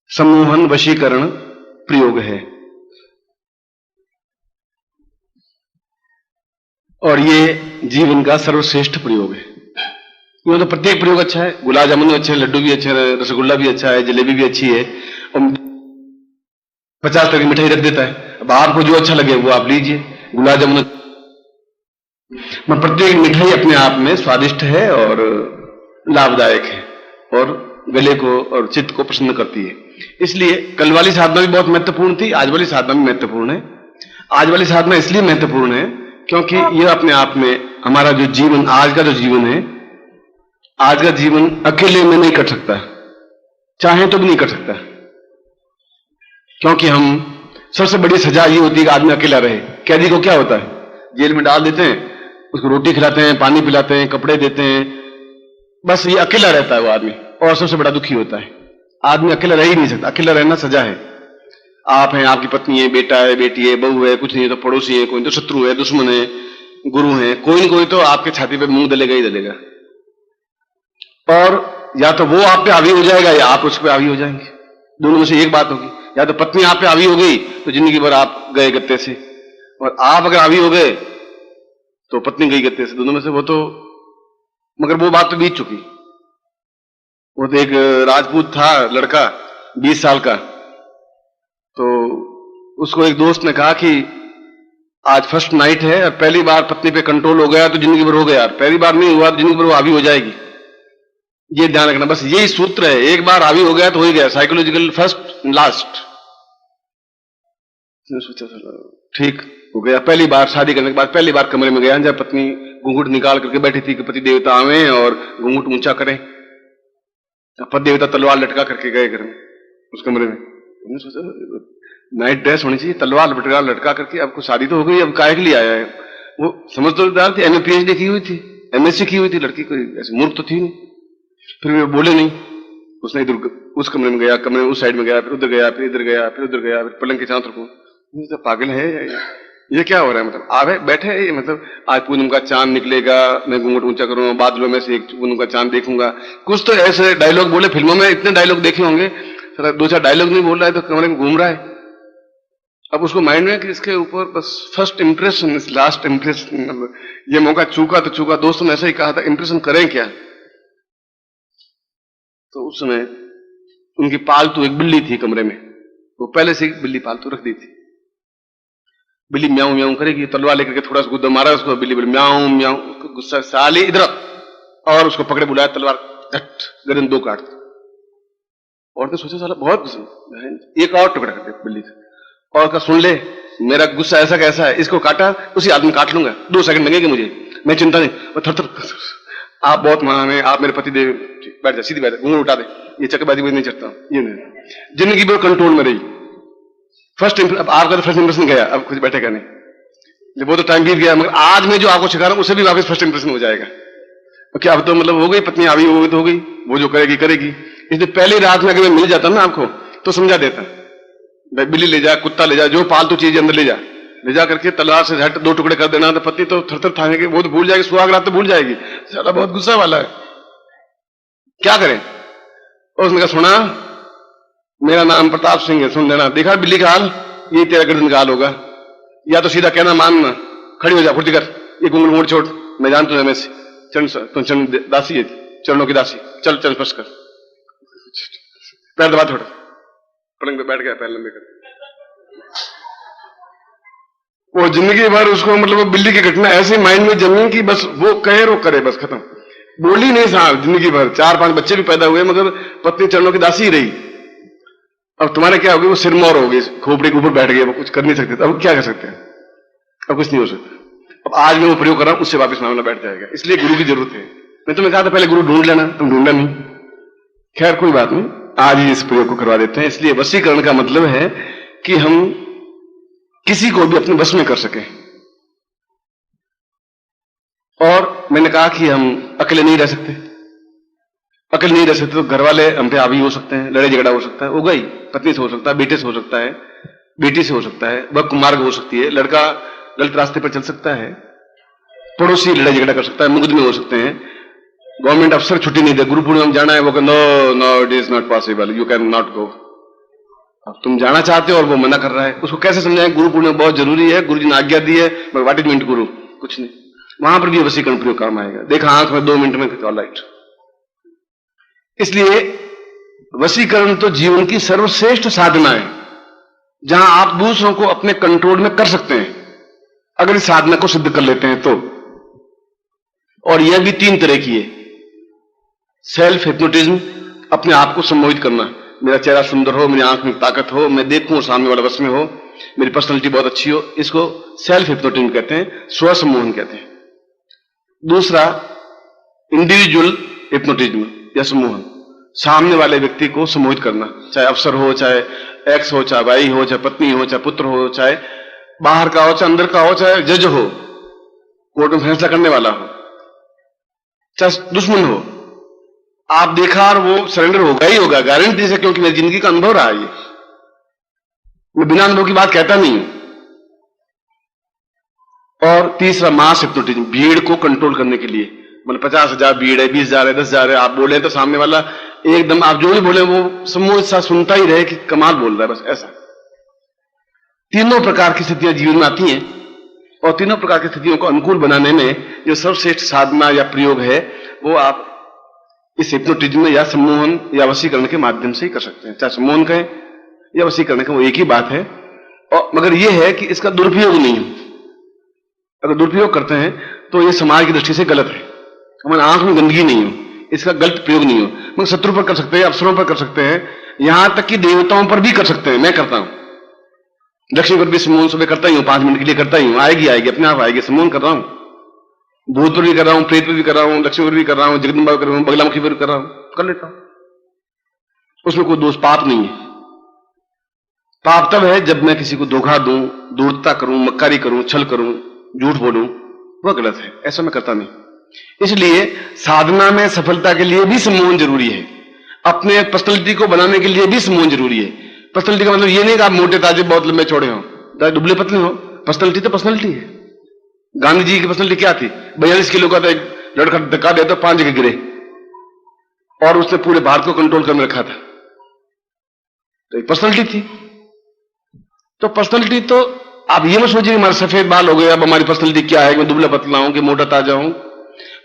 सम्मोहन वशीकरण प्रयोग है। और ये जीवन का सर्वश्रेष्ठ प्रयोग है। यूं तो प्रत्येक प्रयोग अच्छा है, गुलाब जामुन भी अच्छे हैं, लड्डू भी अच्छे हैं, रसगुल्ला भी अच्छा है, जलेबी भी अच्छी है, और 50 तरह की मिठाई रख देता है। अब आपको जो अच्छा लगे वो आप लीजिए। गुलाब जामुन प्रत्येक मिठाई अपने आप में स्वादिष्ट है और लाभदायक है और गले को और चित्त को प्रसन्न करती है। इसलिए कल वाली साधना भी बहुत महत्वपूर्ण थी, आज वाली साधना भी महत्वपूर्ण है। आज वाली साधना इसलिए महत्वपूर्ण है क्योंकि यह अपने आप में हमारा जो जीवन, आज का जो जीवन है, आज का जीवन अकेले में नहीं कट सकता, चाहे तो भी नहीं कट सकता। क्योंकि हम सबसे बड़ी सजा ये होती है कि आदमी अकेला रहे। कैदी को क्या होता है, जेल में डाल देते हैं, उसको रोटी खिलाते हैं, पानी पिलाते हैं, कपड़े देते हैं, बस ये अकेला रहता है वो आदमी, और सबसे बड़ा दुखी होता है। आदमी अकेला रह ही नहीं सकता, अकेला रहना सजा है। आप हैं, आपकी पत्नी है, बेटा है, बेटी है, बहू है, कुछ नहीं है तो पड़ोसी है, कोई तो शत्रु है, दुश्मन है, गुरु है, कोई न कोई तो आपके छाती पे मुंह दलेगा ही दलेगा। और या तो वो आप पे हावी हो जाएगा या आप उस पर हावी हो जाएंगे, दोनों में से एक बात होगी। या तो पत्नी आप पे हावी हो गई तो जिंदगी भर आप गए गत्ते से, और आप अगर हावी हो गए तो पत्नी गई गत्ते से, दोनों में से वो तो, मगर वो बात तो बीत चुकी। वो तो एक राजपूत था लड़का 20 साल का, तो उसको एक दोस्त ने कहा कि आज फर्स्ट नाइट है और पहली बार पत्नी पे कंट्रोल हो गया तो जिंदगी भर हो गया, पहली बार नहीं हुआ तो जिंदगी भर वो हावी हो जाएगी। ये ध्यान रखना, बस यही सूत्र है। एक बार हावी हो गया तो हो ही गया, साइकोलॉजिकल फर्स्ट लास्ट। सोचा ठीक हो गया। पहली बार शादी करने के बाद पहली बार कमरे में गया जब पत्नी घूंघट निकाल करके बैठी थी कि पति देवता आवे और घूंघट ऊंचा करें। पति देवता तलवार लटका करके गए घर में, उस कमरे में। उन्होंने सोचा नाइट ड्रेस होनी चाहिए, तलवार लटका करके, अब कुछ शादी तो हो गई, अब काहे के लिए आया है। वो समझ तो थी, एमए पीएचडी की हुई थी, एमएससी की हुई थी लड़की, कोई ऐसी मूर्ख तो थी नहीं। फिर वे बोले नहीं। उसने इधर उस कमरे में गया, कमरे में उस साइड में गया, फिर उधर गया, फिर इधर गया, फिर उधर गया, फिर पलंग के चारों तरफ। पागल है ये क्या हो रहा है, मतलब आवे बैठे ये, मतलब आज पूनम का चांद निकलेगा, मैं घूंघट ऊंचा करूंगा, बादलों में से एक पूनम का चांद देखूंगा। कुछ तो ऐसे डायलॉग बोले, फिल्मों में इतने डायलॉग देखे होंगे, 2-4 डायलॉग नहीं बोल रहा है तो कमरे में घूम रहा है। अब उसको माइंड में कि इसके ऊपर बस first impression is last impression, ये मौका चूका तो चूका। दोस्तों ने ऐसा ही कहा था, इंप्रेशन करें क्या। तो उस समय उनकी पालतू एक बिल्ली थी कमरे में, वो पहले से बिल्ली पालतू रख दी थी। बिल्ली म्याऊं म्याऊं करेगी, तलवार लेकर के थोड़ा सा गुद्दा मारा उसको, बिल्ली बोली म्याऊं म्याऊं, उसको गुस्सा, साली इधर, और उसको पकड़े बुलाया, तलवार गर्दन 2 काट। और तो सोचा साला बहुत गुस्सा, एक और टुकड़ा कर दे बिल्ली का, और का सुन ले मेरा गुस्सा ऐसा कैसा है, इसको काटा उसी आदमी काट लूंगा, 2 सेकंड लगेंगे मुझे, मैं चिंता नहीं। और थर आप बहुत महान है, आप मेरे पति देव, बैठ जा, सीधी बैठ जा, घूंघट उठा दे, ये चक्कबाजी में नहीं चढ़ता, ये नहीं। जिंदगी भर कंट्रोल में रही। फर्स्ट अब आपका तो फर्स्ट इंप्रेशन गया, अब कुछ बैठेगा नहीं, वो तो टाइम बीत गया। मगर आज में जो आपको सिखा रहा हूं उससे भी वापस फर्स्ट इंप्रेशन हो जाएगा। क्या अब तो मतलब हो गई, पत्नी आ गई, हो गई तो हो गई, वो जो करेगी करेगी। इसलिए पहली रात में अगर मैं मिल जाता ना आपको तो समझा देता, बिल्ली ले जा, कुत्ता ले जा, जो पालतू चीज अंदर ले जा करके तलवार से झट 2 टुकड़े कर देना, तो पत्नी तो थर थानेगी, वो तो भूल जाएगी, सुहाग रात तो भूल जाएगी, साला बहुत गुस्सा वाला है, क्या करें। और उसने कहा सुना, मेरा नाम प्रताप सिंह है, सुन लेना, देखा बिल्ली का हाल, ये तेरा गर्दन का हाल होगा, या तो सीधा कहना मानना, खड़ी हो जा, फुर्ती कर, ये घूंघट मोड़ छोड़, मैं जानता हूं से चरण दासी है, चरणों की दासी, चल चल स्पर्श कर, पैर दबा छोड़, पलंग पे बैठ गया, पैर लंबे कर। वो जिंदगी भर उसको मतलब बिल्ली की घटना ऐसे माइंड में जमी कि बस वो कहे रो करे, बस खत्म, बोली नहीं साहब जिंदगी भर। 4-5 बच्चे भी पैदा हुए मगर पत्नी चरणों की दासी ही रही। अब तुम्हारे क्या हो गई, वो सिरमौर हो गई, खोपड़ी के ऊपर बैठ गए, वो कुछ कर नहीं सकते। अब क्या कर सकते हैं, अब कुछ नहीं हो सकता। अब आज मैं वो प्रयोग कर रहा हूं, उससे वापस मामला बैठ जाएगा। इसलिए गुरु की जरूरत है। मैं तुम्हें कहा था पहले गुरु ढूंढ लेना, तुम ढूंढा नहीं। खैर कोई बात नहीं, आज ही इस प्रयोग को करवा देते हैं। इसलिए वशीकरण का मतलब है कि हम किसी को भी अपने बस में कर सके। और मैंने कहा कि हम अकेले नहीं रह सकते। अकेले नहीं रह सकते तो घर वाले हम पे हावी हो सकते हैं, लड़ाई झगड़ा हो सकता है, हो गई, पत्नी से हो सकता है, बेटे से हो सकता है, बेटी से हो सकता है, वक्त मार्ग हो सकती है, लड़का गलत रास्ते पर चल सकता है, पड़ोसी लड़ाई झगड़ा कर सकता है, मुकदमे हो सकते हैं, गवर्नमेंट अफसर छुट्टी नहीं दे, गुरु पूर्णिमा में जाना है, वो no no it is not possible, you can not go, अब तुम जाना चाहते हो और वो मना कर रहा है, उसको कैसे समझाएं? गुरु पूर्णिमा बहुत जरूरी है, गुरु जी ने आज्ञा दी है, बट व्हाट इज मीन गुरु? कुछ नहीं। वहां पर भी वशीकरण प्रयोग काम आएगा। देखा आंख में 2 मिनट में, ऑल राइट। इसलिए वशीकरण तो जीवन की सर्वश्रेष्ठ साधना है, जहां आप दूसरों को अपने कंट्रोल में कर सकते हैं, अगर इस साधना को सिद्ध कर लेते हैं तो। और यह भी 3 तरह की है। सेल्फ हिप्नोटिज्म, अपने आप को सम्मोहित करना, मेरा चेहरा सुंदर हो, मेरी आंख में ताकत हो, मैं देखूं और सामने वाला बस में हो, मेरी पर्सनैलिटी बहुत अच्छी हो, इसको सेल्फ हिप्नोटिज्म कहते हैं, स्व सम्मोहन कहते हैं। दूसरा इंडिविजुअल हिप्नोटिज्म या सम्मोहन, सामने वाले व्यक्ति को सम्मोहित करना, चाहे अफसर हो, चाहे एक्स हो, चाहे भाई हो, चाहे पत्नी हो, चाहे पुत्र हो, चाहे बाहर का हो, चाहे अंदर का हो, चाहे जज हो, कोर्ट में फैसला करने वाला हो, चाहे दुश्मन हो, आप देखा और वो सरेंडर होगा ही होगा, गारंटी से, क्योंकि मेरी जिंदगी का अनुभव रहा है ये। मैं बिना अनुभव की बात कहता नहीं हूं। और तीसरा मास हिप्नोटिज्म, भीड़ को कंट्रोल करने के लिए, मतलब 50,000 भीड़ है, 20,000 है, 10,000 है, आप बोले तो सामने वाला एकदम आप जो भी बोले वो सम्मोहित सा सुनता ही रहे कि कमाल बोल रहा है, बस ऐसा। तीनों प्रकार की स्थितियां जीवन में आती हैं, और तीनों प्रकार की स्थितियों को अनुकूल बनाने में जो सर्वश्रेष्ठ साधना या प्रयोग है, वो आप इस हिप्नोटिज्म या सम्मोहन या वशीकरण के माध्यम से ही कर सकते हैं। चाहे सम्मोहन कहें या वशीकरण कहें, वो एक ही बात है। और मगर यह है कि इसका दुरुपयोग नहीं है। अगर दुरुपयोग करते हैं तो ये समाज की दृष्टि से गलत है। हमारी आंख में गंदगी नहीं हो, इसका गलत प्रयोग नहीं हो। मगर शत्रु पर कर सकते हैं, अफसरों पर कर सकते हैं, यहां तक कि देवताओं पर भी कर सकते हैं। मैं करता हूं, लक्ष्मी पर भी सम्मोहन सुबह करता ही हूं, 5 मिनट के लिए करता ही हूं, आएगी अपने आप आएगी, सम्मोहन कर रहा हूं। भूत पर भी कर रहा हूं, प्रेत पर भी कर रहा हूं, लक्ष्मी पर भी कर रहा हूं, जगदम्बा कर रहा हूं, बगलामुखी पर कर रहा हूं, कर लेता हूं। उसमें कोई दोष पाप नहीं है। पाप तब है जब मैं किसी को धोखा दूं, दूरता करूं, मक्कारी करूं, छल करूं, झूठ बोलूं, वह गलत है। ऐसा मैं करता नहीं। इसलिए साधना में सफलता के लिए भी सम्मोहन जरूरी है। अपने पर्सनैलिटी को बनाने के लिए भी सम्मोहन जरूरी है। पर्सनैलिटी का मतलब ये नहीं कि आप मोटे ताजे बहुत लंबे चौड़े हो, दुबले पतले हो। पर्सनैलिटी तो पर्सनैलिटी है। गांधी जी की पर्सनैलिटी क्या थी? 42 किलो का था, एक लड़का धक्का दिया तो 5 जगह गिरे, और उसने पूरे भारत को कंट्रोल करके रखा था। तो एक पर्सनैलिटी थी। तो पर्सनैलिटी तो आप ये मत सोचिए हमारे सफेद बाल हो गए, अब हमारी पर्सनैलिटी क्या है, मैं दुबला पतला हूं कि मोटा ताजा हूं।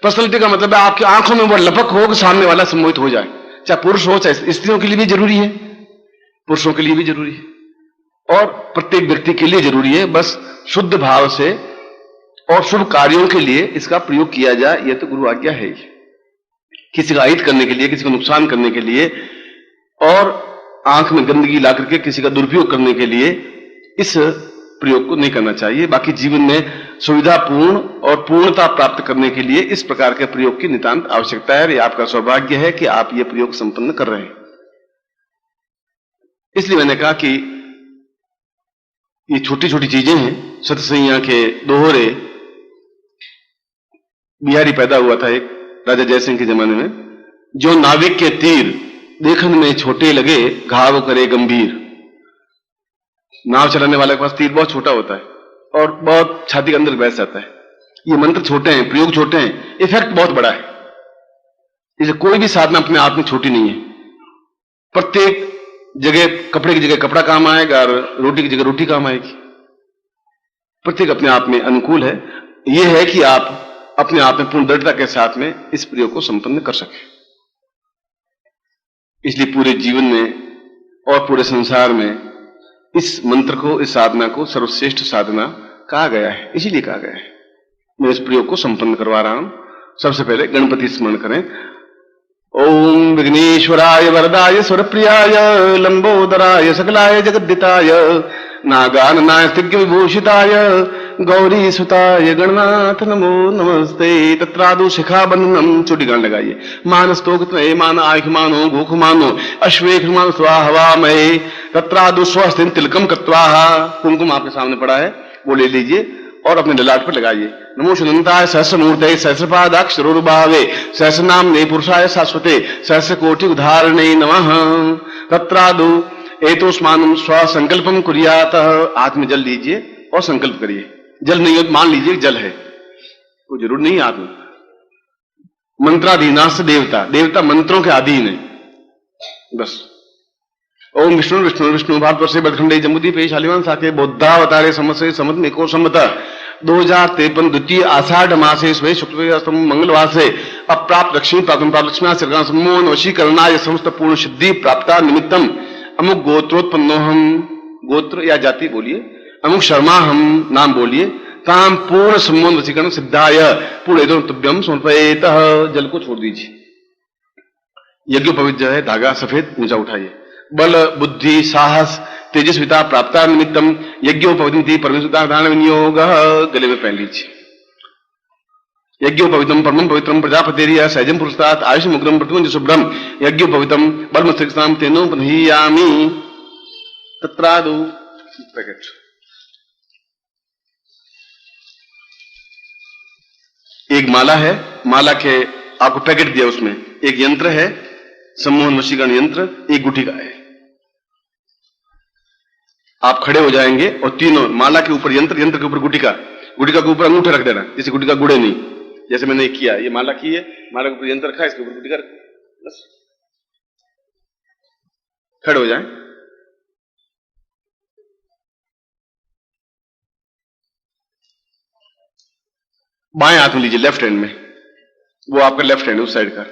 पर्सनैलिटी का मतलब है आपकी आंखों में वो लपक हो कि सामने वाला सम्मोहित हो जाए। चाहे पुरुष हो चाहे स्त्रियों के लिए भी जरूरी है, पुरुषों के लिए भी जरूरी है, और प्रत्येक व्यक्ति के लिए जरूरी है। बस शुद्ध भाव से और शुभ कार्यों के लिए इसका प्रयोग किया जाए, यह तो गुरु आज्ञा है ही। किसी का अहित करने के लिए, किसी को नुकसान करने के लिए, और आंख में गंदगी ला करके किसी का दुरुपयोग करने के लिए इस प्रयोग को नहीं करना चाहिए। बाकी जीवन में सुविधापूर्ण और पूर्णता प्राप्त करने के लिए इस प्रकार के प्रयोग की नितांत आवश्यकता है। ये आपका सौभाग्य है कि आप ये प्रयोग संपन्न कर रहे हैं। इसलिए मैंने कहा कि ये छोटी छोटी चीजें हैं। सतसैया के दोहरे, बिहारी पैदा हुआ था एक राजा जयसिंह के जमाने में, जो नाविक के तीर देखन में छोटे लगे, घाव करे गंभीर। नाव चलाने वाले के पास तीर बहुत छोटा होता है और बहुत छाती के अंदर बैठ जाता है। ये मंत्र छोटे हैं, प्रयोग छोटे हैं, इफेक्ट बहुत बड़ा है। इसे कोई भी साधना अपने आप में छोटी नहीं है। प्रत्येक जगह कपड़े की जगह कपड़ा काम आएगा और रोटी की जगह रोटी काम आएगी। प्रत्येक अपने आप में अनुकूल है। यह है कि आप अपने आप में पूर्ण दृढ़ता के साथ में इस प्रयोग को संपन्न कर सकें। इसलिए पूरे जीवन में और पूरे संसार में इस मंत्र को, इस साधना को सर्वश्रेष्ठ साधना कहा गया है, इसीलिए कहा गया है। मैं इस प्रयोग को संपन्न करवा रहा हूं। सबसे पहले गणपति स्मरण करें। ओम विघ्नेश्वराय वरदाय स्वरप्रियाय लंबोदराय सकलाय जगद्दिताय नागाननाय सिद्ध विभूषिताय गौरी सुताय गणनाथ नमो नमस्ते। तत्रादु शिखा बंधनम, चोटी गान लगाइए। मानस्तोक मान आयुमानो घोखमानो अश्वेख मान स्वाहवा महे तत्रादु स्वस्तिन तिलकम कृत्वाहा। कुमकुम आपके सामने पड़ा है, वो ले लीजिए और अपने ललाट पर लगाइए। नमो सुनंताय सहस्रमूर्तये सहस्रपादाक्षरोरुभावे सहस्रनाम्ने पुरुषाय शाश्वते सहस्रकोटि उदाहरणे नमः। तत्रादु एतोस्मानं स्वसंकल्पम कुर्यात। हाथ में जल लीजिए और संकल्प करिए। जल नहीं हो तो मान लीजिए जल है, कोई जरूर नहीं है हाथ में। मंत्राधीनास्य देवता, देवता मंत्रों के अधीन है। बस ओम विष्णु विष्णु विष्णु भारतवर्षे बदखंडे जम्बूद्वीपे शालिवान साके बौद्धावतारे समसे समत मेको सम्मत 2053 द्वितीय आषाढ़ मासे स्वे शुक्ल मंगलवासे अप्राप्त लक्ष्मी प्राप्त लक्ष्मी सरकार सम्मोहन वशीकरणाय समस्त पूर्ण सिद्धि प्राप्ता निमित्तम अमुक गोत्रोत्पन्नो हम, गोत्र या जाति बोलिए, अमुक शर्मा हम नाम बोलिए, ताम पूर्ण सम्मोहन वशीकरण सिद्धाय पूर्ण तुभ्यम समर्पयेत। जल को छोड़ दीजिए। यज्ञोपवीत जो है धागा सफेद ऊंचा उठाइए। बल बुद्धि साहस तेजस्विता प्राप्ता निमित्तम यज्ञोपविति परमेश्वरता दान विनियोग गले में पहन लीजिए। यज्ञोपवितम परमं पवित्रम प्रजापतिरिया सहजम पुरस्तात् आयुष मुग्रम प्रतिमंज शुभ्रम यज्ञोपवितम ब्रह्मस्त्रिक्ताम तेनो पन्हीयामि तत्रादु पैकेट। एक माला है, माला के आपको पैकेट दिया, उसमें एक यंत्र है सम्मोहन वशीकरण यंत्र, एक गुटिका है। आप खड़े हो जाएंगे और तीनों माला के ऊपर यंत्र, यंत्र के ऊपर गुटिका, गुटिका के ऊपर अंगूठा रख देना जिससे गुटिका गुड़े नहीं, जैसे मैंने किया। ये माला की है, माला के ऊपर यंत्र रखा है, इसके ऊपर गुटिका रखा, बस खड़े हो जाएं। बाएं हाथ में लीजिए, लेफ्ट हैंड में, वो आपका लेफ्ट हैंड उस साइड का।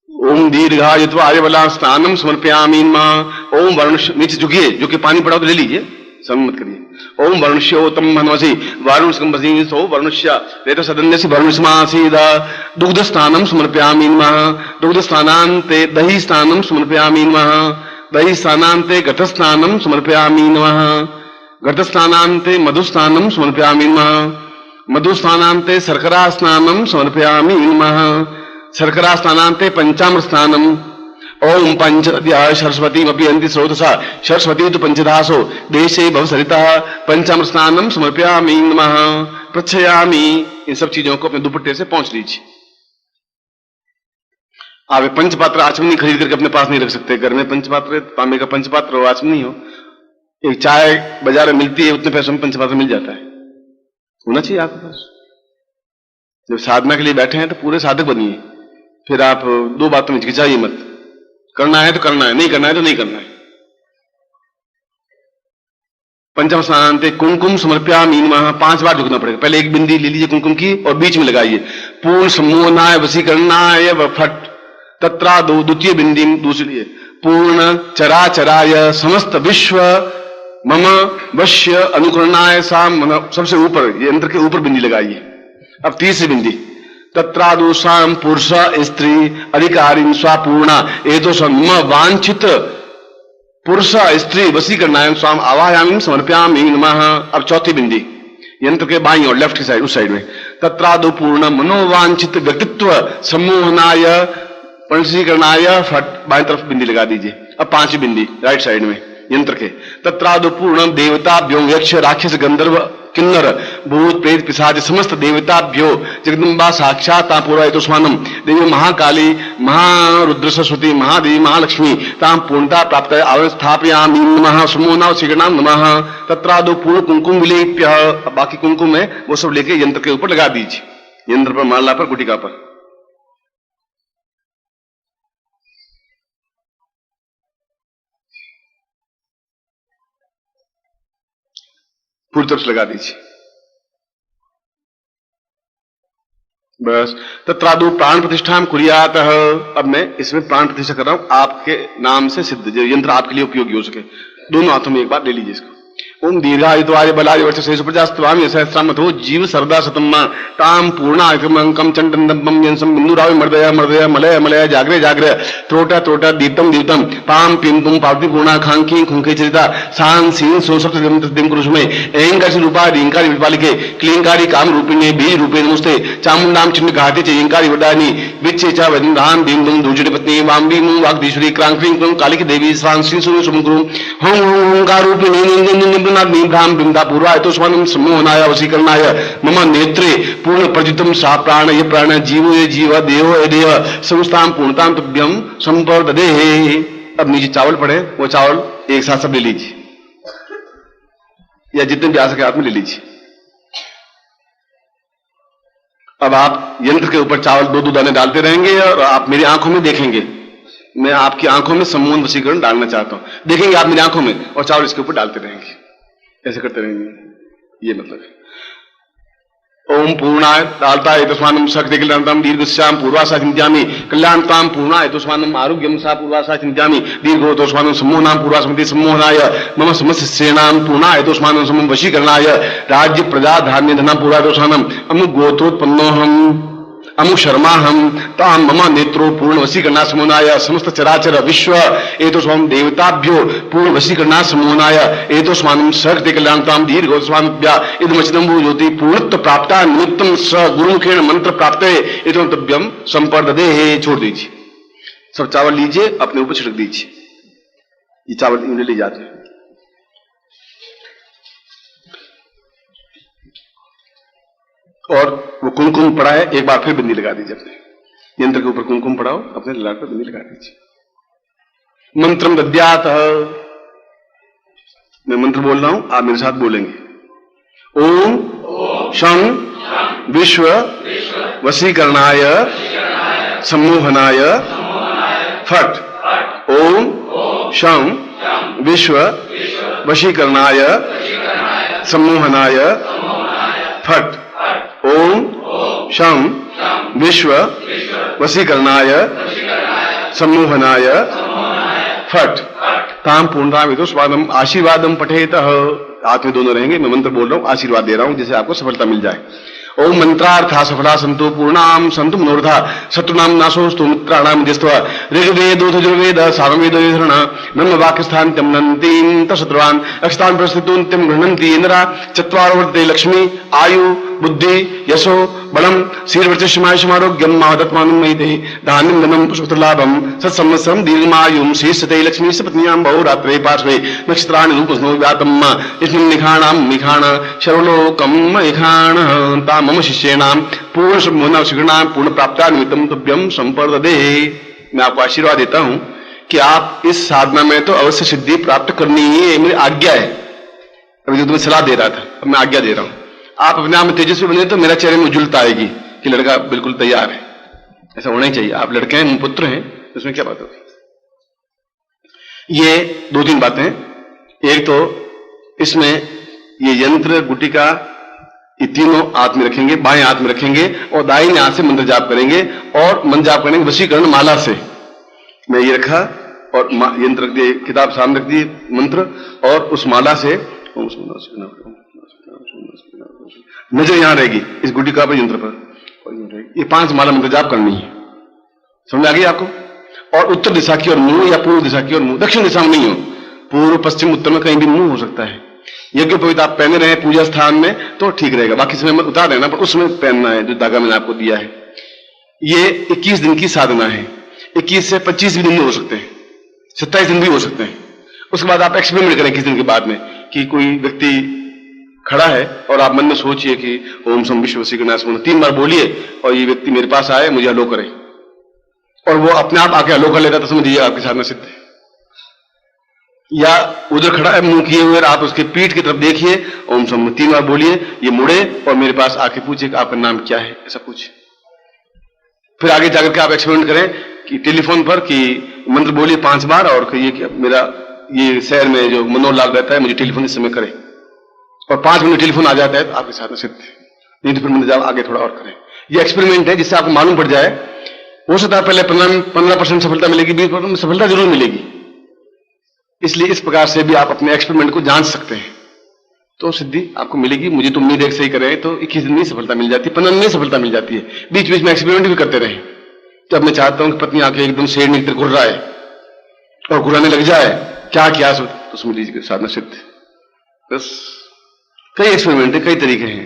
ओम दीर्घायुत्व आर्यबला स्नानम समर्पयामि नमः। ओम वरुण, नीचे झुकिए, जो कि पानी पड़ा तो ले लीजिए, समझ मत करिए। ओम वरुणस्योतम मनवसी वारुण संबसी सो वरुणस्य रेत सदन्यसि वरुणस्मासीद दुग्ध स्नानम समर्पयामि नमः। दुग्ध स्नानान्ते दही स्नानम समर्पयामि नमः। दही स्नानान्ते घट स्नानम समर्पयामि नमः। घट स्नानान्ते मधु स्नानम समर्पयामि नमः। मधु स्नानान्ते शर्करा स्नानम समर्पयामि नमः। शर्करा स्नानान्ते पंचामृत स्नानम। ओम पंचद्या सरस्वती अपि अंति स्रोतसा सरस्वती तो पंचदासो देशे भवसरिता पंचामृत स्नानम समर्पयामि नमः प्रच्छयामि। इन सब चीजों को अपने दुपट्टे से पहुंच लीजिए। आप पंचपात्र आचमनी खरीद करके अपने पास नहीं रख सकते। घर में पंचपात्र, तांबे का पंचपात्र हो, आचमनी हो। एक चाय बाजार में मिलती है, उतने पैसों में पंचपात्र मिल जाता है, होना चाहिए आपके पास। जब साधना के लिए बैठे हैं तो पूरे साधक बनिए। फिर आप दो बातों में हिचकिचाइए मत। करना है तो करना है, नहीं करना है तो नहीं करना है। पंचम स्नानान्ते कुमकुम समर्पयामि नमः। 5 बार झुकना पड़ेगा। पहले एक बिंदी ले लीजिए कुमकुम की और बीच में लगाइए। पूर्ण सम्मोहनाय वशीकरणाय फट तत्रा दो, द्वितीय बिंदी दूसरी पूर्ण चराचराय समस्त विश्व मम वश्य अनुकरणाय साम, सबसे ऊपर यंत्र के ऊपर बिंदी लगाइए। अब तीसरी बिंदी तत्रादुषाम पुरुष स्त्री अधिकारी स्वापूर्णा ये तो वांछित पुरुष स्त्री वशीकरणाय स्वाम आवायामी समर्पयामि नमः। अब चौथी बिंदी यंत्र के बाईं और लेफ्ट की साइड, उस साइड में तत्रादु पूर्ण मनोवांछित व्यक्तित्व सम्मोहनाय वशीकरणाय फट, बाईं तरफ बिंदी लगा दीजिए। अब 5वीं बिंदी राइट साइड में यंत्र के तत्रादु पूर्ण देवताभ्यो यक्ष राक्षस गंधर्व किन्नर भूत प्रेत पिशाच समस्त देवताभ्यो जगदम्बा साक्षात पूर्वायतो स्वानम देवी महाकाली महारुद्र सरस्वती महादेवी महालक्ष्मी ताम पूर्णता प्राप्त अवस्थापयामि नमः सम्मोहना वशीकरणाय नमः। तत्रादु पूर्ण कुंकुम विलेप्य। बाकी कुंकुम है वो सब लेके यंत्र के ऊपर लगा दीजिए, यंत्र पर, माला पर, गुटिका पर। पूरी तरफ से लगा दीजिए बस। तत्रादु प्राण प्रतिष्ठा कुर्यात। अब मैं इसमें प्राण प्रतिष्ठा कर रहा हूं आपके नाम से सिद्ध, जो यंत्र आपके लिए उपयोगी हो सके। दोनों हाथों में एक बार ले लीजिए इसको। ओम दीर्घायुत्वाय बलाय वर्ष शेष प्रजास्त्वामि सहस्रामथो जीव सरदा सतम्मा ताम पूर्णाकम चंडंदम यंसम बिंदुराव मर्दय मर्दय Malay Malay जागरे जागरे त्रोटा त्रोटा Deeptam Deeptam palm Pym तुम पावती पूर्णा खांकी खुंखे चरिता सान सीन सो सप्त दिम कुरुषमे ऐंकारी रूपा रींकारी विपालिके क्लींकारी काम रूपिणे बीज रूपे नमस्ते चामुंडाम चिन्ह घाते च ऐंकारी वडानी विच्चे च वदिंदान दीम दुम दूजटे पत्नी वाम्बी मुं वाग्दीश्वरी क्रांक्रीं क्रूं कालिक देवी स्वान सीन सुनु सुमुग्रुं हों हों होंकार रूपिणी भ्राम बिंदा पूर्वायतो स्वानम सम्मोहनाय वशीकरणाय मम नेत्रे पूर्ण प्रजितम सा प्राण ये प्राण जीवो ये जीव देहो ये देह समस्ताम पूर्णताम तुभ्यम संपर्ददे। अब नीचे चावल पड़े, वो चावल एक साथ सब ले लीजिए, या जितने भी आ सके हाथ में ले लीजिए। अब आप यंत्र के ऊपर चावल 2-2 दाने डालते रहेंगे और आप मेरी आंखों में देखेंगे। मैं आपकी आंखों में सम्मोहन वशीकरण डालना चाहता हूं, देखेंगे आप मेरी आंखों में और चावल इसके ऊपर डालते रहेंगे, ऐसे करते रहेंगे। ये मतलब है। ओम पूर्णाय डालताय तस्मानम शक्ति कल्याणताम दीर्घश्याम पूर्वासा चिंत्यामि कल्याणताम पूर्णाय तस्मानम आरोग्यम सा पूर्वासा चिंत्यामि दीर्घो तस्मानम सम्मोहनाम पूर्वासमति सम्मोहनाय मम समस्येनाम पूर्णाय तस्मानम समम वशीकरणाय राज्य प्रजा धान्य धना पूरा तस्मानम अमुक गोत्रोत्पन्नोहम अमुक शर्मा हम ताम मम नेत्रो पूर्ण वशीकरणा समोनाय समस्त चराचर विश्व एतो स्वाम देवताभ्यो पूर्ण वशीकरणा समोनाय एतो स्वाम शक्ति कल्याणताम दीर्घो स्वामिभ्या इदमचिदम्बु ज्योति पूर्णत्व प्राप्ता निमित्तम स गुरुमुखेन मंत्र प्राप्त एतो तभ्यम संपर्ददे। छोड़ दीजिए, सब चावल लीजिए, अपने ऊपर छिड़क दीजिए। ये चावल इन्हें ले जाते हैं। और वो कुमकुम पड़ा है, एक बार फिर बिंदी लगा दीजिए। अपने यंत्र के ऊपर कुमकुम पड़ा हो, अपने ललाट पर बिंदी लगा दीजिए। मंत्रम दद्यात, मैं मंत्र बोल रहा हूं, आप मेरे साथ बोलेंगे। ओम शं विश्व वशीकरणाय सम्मोहनाय फट। ओम शं विश्व वशीकरणाय सम्मोहनाय फट। ओम शं विश्व वशीकरणाय सम्मोहनाय फट। ताम पूर्णामितो स्वादम आशीर्वादम पठेत। हाथ में दोनों रहेंगे, मैं मंत्र बोल रहा हूं, आशीर्वाद दे रहा हूं जिससे आपको सफलता मिल जाए। ओम मंत्रार्था सफला संतो पूर्णाम संतु मनोरथा शत्रुनाम नाशोस्तु मित्राणाम दिस्त्वा ऋग्वेदो यजुर्वेद सामवेदो यधरण ब्रह्म वाक्यस्थान त्यम नन्तीं तशत्रुवान् अक्षतान् प्रस्थितून् त्यम गृह्णन्ति इंद्रा चत्वारो वर्ते लक्ष्मी आयु बुद्धि यशो बलम शीर्वर्चस्मायुषमारोग्यम मादत्मानं मयि देहि धान्यं धनं पुष्पलाभम सत्संवत्सरं दीर्घमायुं शीर्षते लक्ष्मी सपत्न्यां बहुरात्रे पार्श्वे नक्षत्राणि रूपस्नो व्यातम् इस्मिन् निखाणां निखाण सर्वलोकं निखाण। तां मम शिष्याणां पूर्ण सम्मोहनावशीकरणां पूर्ण प्राप्ता निमित्तं तुभ्यं संपर्ददे। मैं आपको आशीर्वाद देता हूं कि आप इस साधना में तो अवश्य सिद्धि प्राप्त करनी ही है, मेरी आज्ञा है। अभी जो तुम्हें सलाह दे रहा था, अब मैं आज्ञा दे रहा हूं। आप अपने आप में तेजस्वी बने तो मेरा चेहरे में उज्ज्वलता आएगी कि लड़का बिल्कुल तैयार है। ऐसा होना ही चाहिए। आप लड़के हैं, पुत्र हैं, इसमें क्या बात होगी। ये दो तीन बातें, एक तो इसमें ये यंत्र गुटिका ये तीनों हाथ में रखेंगे, बाएं हाथ में रखेंगे और दाहिने हाथ से मंत्र जाप करेंगे और मंत्र जाप करेंगे वशीकरण माला से। मैं ये रखा और यंत्र रख दिए, किताब सामने रख दी मंत्र, और उस माला से नजर यहां रहेगी इस गुटिका पर, यंत्र पर। ये 5 माला मंत्र जाप करनी है। समझ आ गई आपको। और उत्तर दिशा की ओर मुंह या पूर्व दिशा की ओर मुंह, दक्षिण दिशा में नहीं हो, पूर्व पश्चिम उत्तर में कहीं भी मुंह हो सकता है। यज्ञ पवित्र आप पहने रहे पूजा स्थान में तो ठीक रहेगा, बाकी समय मत उतार देना, पर उसमें पहनना है जो धागा मैंने आपको दिया है। ये 21 दिन की साधना है। 21 से 25 भी दिन हो सकते हैं, 27 दिन भी हो सकते हैं। उसके बाद आप एक्सपेरिमेंट करें 21 दिन के बाद में कि कोई व्यक्ति खड़ा है और आप मन में सोचिए कि ओम सम विश्व वशीकरणाय 3 बार बोलिए और ये व्यक्ति मेरे पास आए, मुझे हलो करे, और वो अपने आप आके हलो कर लेता तो समझिए आपकी साधना सिद्ध है। या उधर खड़ा है मुंह किए हुए, आप उसके पीठ की तरफ देखिए, ओम सम 3 बार बोलिए, ये मुड़े और मेरे पास आके पूछे कि आपका नाम क्या है, ऐसा पूछे। फिर आगे जाकर के आप एक्सपेरिमेंट करें कि टेलीफोन पर कि मंत्र बोलिए 5 बार और कहिए कि मेरा ये शहर में जो मनोहर लाल रहता है मुझे टेलीफोन इस समय करे, और 5 मिनट टेलीफोन आ जाता है तो आपके साथ में सिद्ध है। नहीं तो फिर मंत्र जाप आगे थोड़ा और करें। ये एक्सपेरिमेंट है जिससे आपको मालूम पड़ जाए। हो सकता है पहले 15% सफलता मिलेगी, 20% सफलता जरूर मिलेगी। इसलिए इस प्रकार से भी आप अपने एक्सपेरिमेंट को जांच सकते हैं, तो सिद्धि आपको मिलेगी। मुझे तो उम्मीद है सही करें तो 21 दिन में सफलता मिल जाती है, 15 दिन में सफलता मिल जाती है। बीच बीच में एक्सपेरिमेंट भी करते रहे। जब मैं चाहता हूं कि पत्नी आके एकदम शेर निकल घुर रहा है और घुराने लग जाए, क्या किया तो समझ लीजिए साधना सिद्ध। बस कई एक्सपेरिमेंट है, कई तरीके हैं।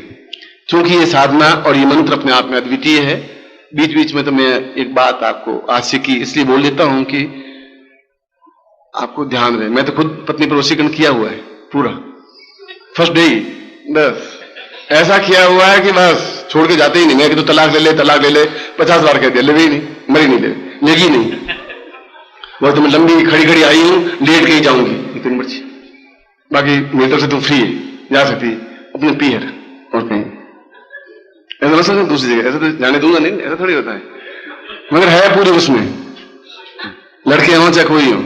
क्योंकि ये साधना और ये मंत्र अपने आप में अद्वितीय है। बीच बीच में तो मैं एक बात आपको आज से की इसलिए बोल देता हूं कि आपको ध्यान रहे। मैं तो खुद पत्नी पर वशीकरण किया हुआ है पूरा, फर्स्ट डे ही, बस ऐसा किया हुआ है कि बस छोड़ के जाते ही नहीं। मैं कि तो तलाक ले ले 50 बार कह दिया, ले ही नहीं, मरी नहीं, लेगी नहीं। बहुत मैं लंबी खड़ी खड़ी आई हूं, लेट के ही जाऊंगी इतनी मर्जी, बाकी मेरी तरफ से तुम फ्री है, जा सकती अपने पीहर और कहीं। ऐसा ना समझो दूसरी जगह, ऐसा तो जाने दूंगा नहीं, ऐसा थोड़ी होता है। मगर है पूरी उसमें लड़के हों चाहे कोई हो,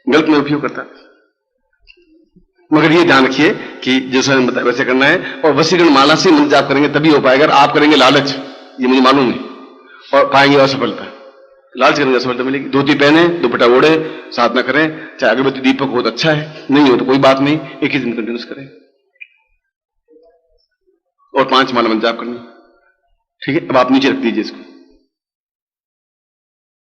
गलत में उपयोग करता है। मगर ये ध्यान रखिए कि जैसे वैसे करना है, और वशीकरण माला से मंत्र जाप करेंगे तभी हो पाएगा। अगर आप करेंगे लालच, ये मुझे मालूम है, और पाएंगे असफलता। लालच करेंगे असफलता मिलेगी। धोती पहने, दुपट्टा ओढ़े, साधना करें, चाहे अगरबत्ती दीपक हो तो अच्छा है, नहीं हो तो कोई बात नहीं, एक ही दिन कंटिन्यूस करें, और 5 माला मंत्र जाप करनी। ठीक है, अब आप नीचे रख दीजिए इसको।